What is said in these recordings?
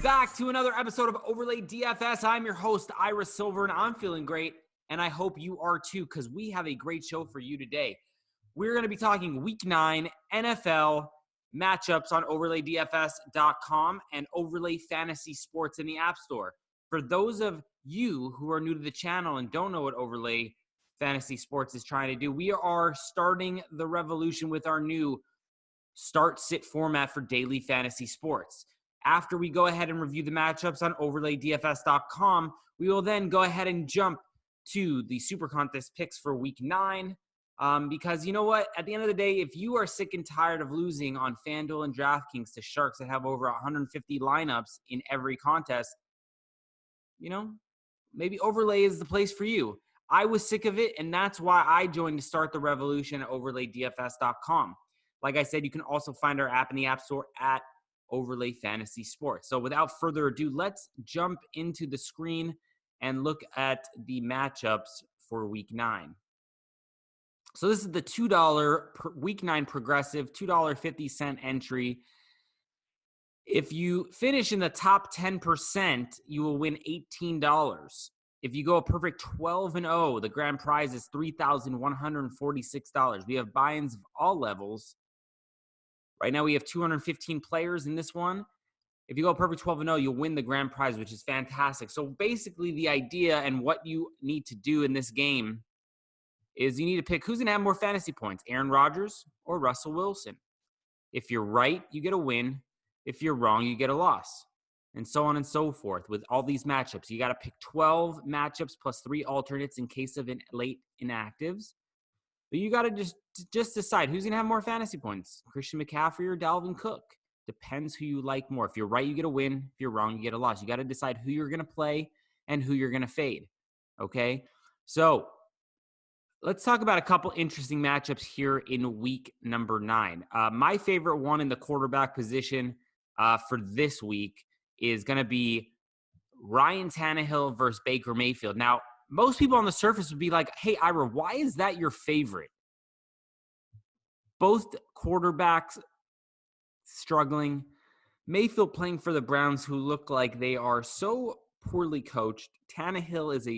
back to another episode of Overlay DFS. I'm your host, Ira Silver, and I'm feeling great, and I hope you are too, because we have a great show for you today. We're going to be talking Week 9 NFL matchups on OverlayDFS.com and Overlay Fantasy Sports in the App Store. For those of you who are new to the channel and don't know what Overlay Fantasy Sports is trying to do, we are starting the revolution with our new start-sit format for daily fantasy sports. After we go ahead and review the matchups on OverlayDFS.com, we will then go ahead and jump to the SuperContest Picks for Week 9. Because you know what? At the end of the day, if you are sick and tired of losing on FanDuel and DraftKings to sharks that have over 150 lineups in every contest, you know, maybe Overlay is the place for you. I was sick of it, and that's why I joined to start the revolution at OverlayDFS.com. Like I said, you can also find our app in the App Store at Overlay Fantasy Sports. So without further ado, let's jump into the screen and look at the matchups for Week 9. So this is the $2 per Week 9 progressive, $2.50 entry. If you finish in the top 10%, you will win $18. If you go a perfect 12-0, the grand prize is $3,146. We have buy-ins of all levels. Right now we have 215 players in this one. If you go a perfect 12-0, you'll win the grand prize, which is fantastic. So basically the idea and what you need to do in this game is you need to pick who's going to have more fantasy points, Aaron Rodgers or Russell Wilson. If you're right, you get a win. If you're wrong, you get a loss. And so on and so forth with all these matchups. You got to pick 12 matchups plus 3 alternates in case of late inactives. But you got to just decide who's going to have more fantasy points, Christian McCaffrey or Dalvin Cook. Depends who you like more. If you're right, you get a win. If you're wrong, you get a loss. You got to decide who you're going to play and who you're going to fade. Okay? So let's talk about a couple interesting matchups here in week number 9. My favorite one in the quarterback position for this week is going to be Ryan Tannehill versus Baker Mayfield. Now, most people on the surface would be like, hey, Ira, why is that your favorite? Both quarterbacks struggling. Mayfield playing for the Browns, who look like they are so poorly coached. Tannehill is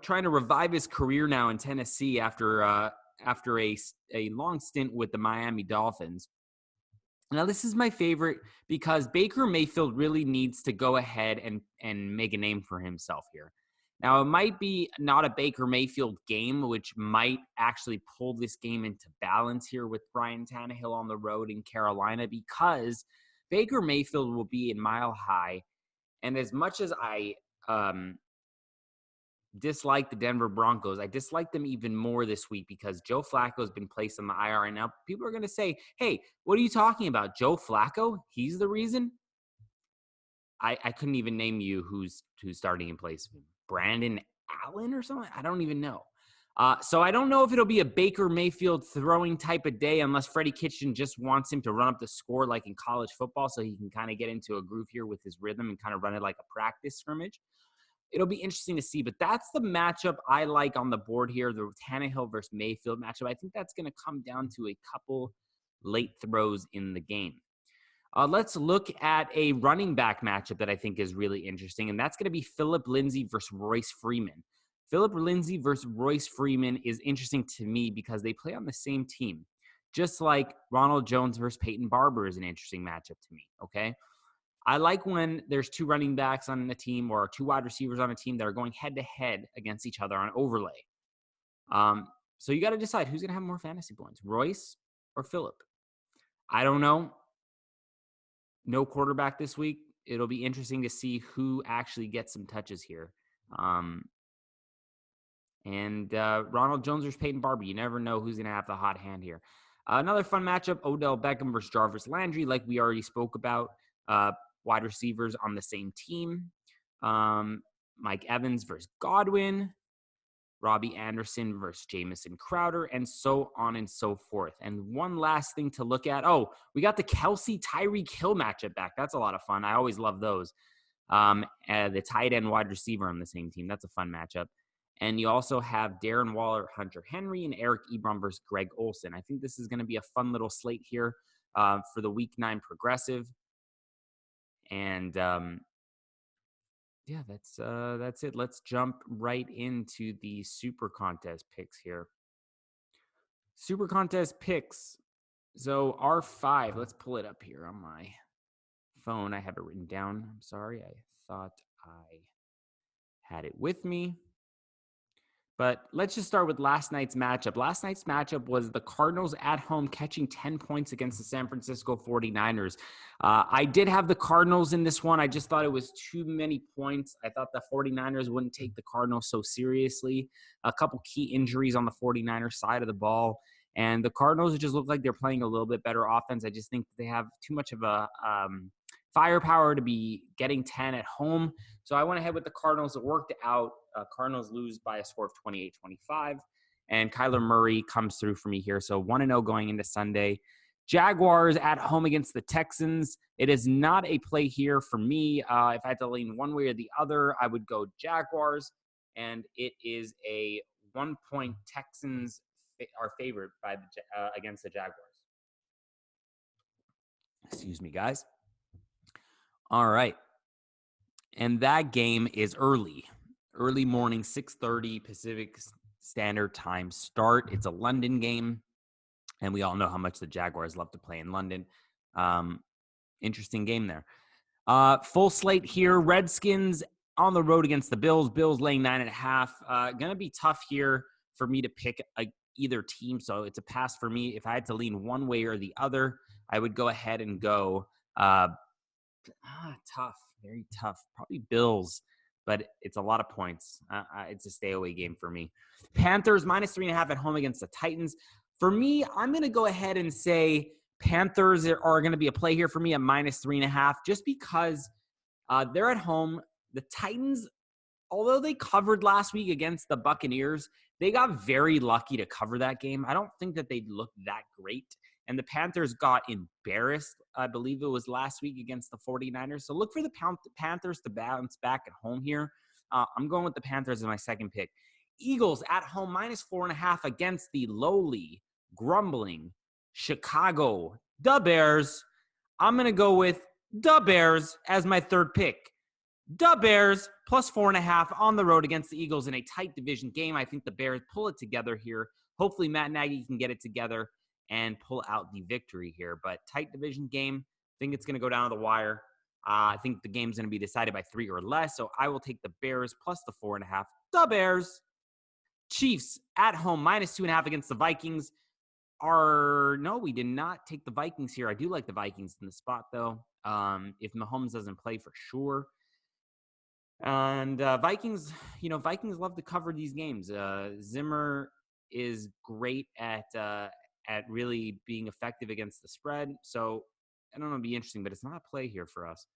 trying to revive his career now in Tennessee after a long stint with the Miami Dolphins. Now, this is my favorite because Baker Mayfield really needs to go ahead and make a name for himself here. Now, it might be not a Baker Mayfield game, which might actually pull this game into balance here with Ryan Tannehill on the road in Carolina, because Baker Mayfield will be in Mile High. And as much as I dislike the Denver Broncos, I dislike them even more this week because Joe Flacco has been placed on the IR. And now people are going to say, hey, what are you talking about? Joe Flacco? He's the reason? I couldn't even name you who's starting in place of him. Brandon Allen or something? I don't even know. So I don't know if it'll be a Baker Mayfield throwing type of day unless Freddie Kitchen just wants him to run up the score like in college football so he can kind of get into a groove here with his rhythm and kind of run it like a practice scrimmage. It'll be interesting to see, but that's the matchup I like on the board here, the Tannehill versus Mayfield matchup. I think that's going to come down to a couple late throws in the game. Let's look at a running back matchup that I think is really interesting, and that's going to be Phillip Lindsay versus Royce Freeman. Phillip Lindsay versus Royce Freeman is interesting to me because they play on the same team, just like Ronald Jones versus Peyton Barber is an interesting matchup to me, okay? I like when there's 2 running backs on a team or 2 wide receivers on a team that are going head-to-head against each other on overlay. So you got to decide who's going to have more fantasy points, Royce or Phillip. I don't know. No quarterback this week. It'll be interesting to see who actually gets some touches here. Ronald Jones versus Peyton Barber. You never know who's going to have the hot hand here. Another fun matchup, Odell Beckham versus Jarvis Landry, like we already spoke about. Wide receivers on the same team. Mike Evans versus Godwin. Robbie Anderson versus Jamison Crowder, and so on and so forth. And one last thing to look at. Oh, we got the Kelsey Tyreek Hill matchup back. That's a lot of fun. I always love those. The tight end wide receiver on the same team. That's a fun matchup. And you also have Darren Waller, Hunter Henry, and Eric Ebron versus Greg Olsen. I think this is going to be a fun little slate here for the Week 9 progressive. And yeah, that's it. Let's jump right into the Super Contest picks here. Super Contest picks. So R5, let's pull it up here on my phone. I have it written down. I'm sorry. I thought I had it with me. But let's just start with last night's matchup. Last night's matchup was the Cardinals at home catching 10 points against the San Francisco 49ers. I did have the Cardinals in this one. I just thought it was too many points. I thought the 49ers wouldn't take the Cardinals so seriously. A couple key injuries on the 49ers side of the ball. And the Cardinals just look like they're playing a little bit better offense. I just think they have too much of a firepower to be getting 10 at home. So I went ahead with the Cardinals. It worked out. Cardinals lose by a score of 28-25. And Kyler Murray comes through for me here. So 1-0 going into Sunday. Jaguars at home against the Texans. It is not a play here for me. If I had to lean one way or the other, I would go Jaguars. And it is a 1-point Texans are favored by against the Jaguars. Excuse me, guys. All right. And that game is early morning, 6:30 Pacific Standard Time start. It's a London game, and we all know how much the Jaguars love to play in London. Interesting game there. Full slate here. Redskins on the road against the Bills. Bills laying 9.5. Going to be tough here for me to pick either team, so it's a pass for me. If I had to lean one way or the other, I would go ahead and go tough. Very tough. Probably Bills, but it's a lot of points. It's a stay away game for me. Panthers -3.5 at home against the Titans. For me, I'm going to go ahead and say Panthers are going to be a play here for me at -3.5, just because they're at home. The Titans, although they covered last week against the Buccaneers, they got very lucky to cover that game. I don't think that they looked that great. And the Panthers got embarrassed, I believe it was last week against the 49ers. So look for the Panthers to bounce back at home here. I'm going with the Panthers as my second pick. Eagles at home, -4.5 against the lowly, grumbling Chicago, the Bears. I'm going to go with the Bears as my third pick. The Bears +4.5 on the road against the Eagles in a tight division game. I think the Bears pull it together here. Hopefully Matt Nagy can get it together and pull out the victory here. But tight division game, I think it's going to go down to the wire. I think the game's going to be decided by 3 or less, so I will take the Bears plus the 4.5. The Bears. Chiefs at home, -2.5 against the Vikings. No, we did not take the Vikings here. I do like the Vikings in the spot, though, if Mahomes doesn't play for sure. And Vikings love to cover these games. Zimmer is great at really being effective against the spread. So I don't know, it'll be interesting, but it's not a play here for us.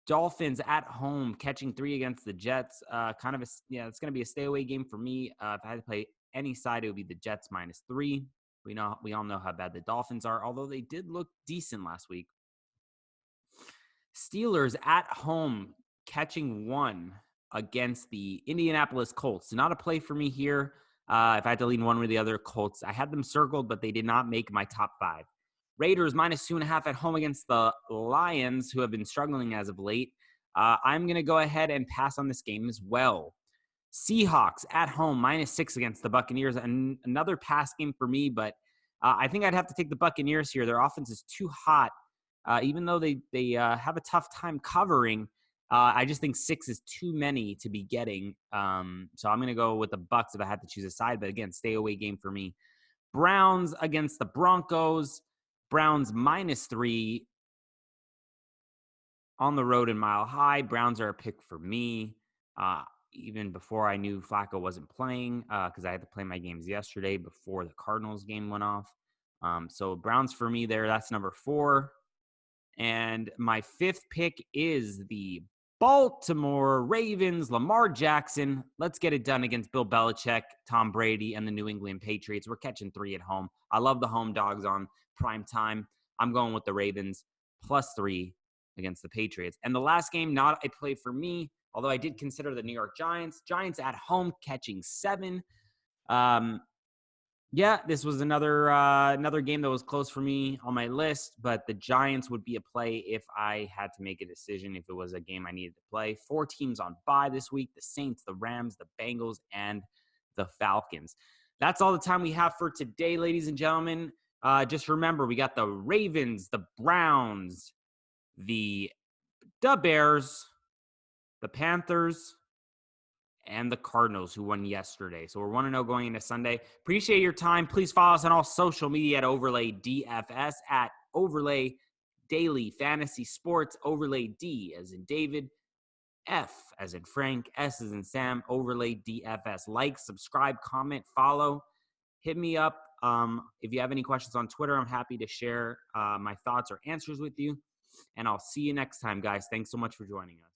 Dolphins at home catching 3 against the Jets. It's going to be a stay away game for me. If I had to play any side, it would be the Jets -3. We all know how bad the Dolphins are, although they did look decent last week. Steelers at home catching 1 against the Indianapolis Colts. Not a play for me here. If I had to lean one or the other, Colts. I had them circled, but they did not make my top 5. Raiders -2.5 at home against the Lions, who have been struggling as of late. I'm going to go ahead and pass on this game as well. Seahawks at home -6 against the Buccaneers. And another pass game for me, but I think I'd have to take the Buccaneers here. Their offense is too hot. Even though they have a tough time covering, I just think 6 is too many to be getting. So I'm going to go with the Bucs if I had to choose a side. But again, stay away game for me. Browns against the Broncos. Browns -3 on the road in Mile High. Browns are a pick for me. Even before I knew Flacco wasn't playing, because I had to play my games yesterday before the Cardinals game went off. So Browns for me there. That's number 4. And my 5th pick is the Baltimore Ravens, Lamar Jackson. Let's get it done against Bill Belichick, Tom Brady, and the New England Patriots. We're catching 3 at home. I love the home dogs on prime time. I'm going with the Ravens +3 against the Patriots. And the last game, not a play for me, although I did consider the New York Giants. Giants at home catching 7. Yeah, this was another game that was close for me on my list, but the Giants would be a play if I had to make a decision, if it was a game I needed to play. 4 teams on bye this week: the Saints, the Rams, the Bengals, and the Falcons. That's all the time we have for today, ladies and gentlemen. Just remember, we got the Ravens, the Browns, the Bears, the Panthers, and the Cardinals, who won yesterday. So we're 1-0 going into Sunday. Appreciate your time. Please follow us on all social media at Overlay DFS, at Overlay Daily Fantasy Sports, Overlay D as in David, F as in Frank, S as in Sam, Overlay DFS. Like, subscribe, comment, follow. Hit me up. If you have any questions on Twitter, I'm happy to share my thoughts or answers with you. And I'll see you next time, guys. Thanks so much for joining us.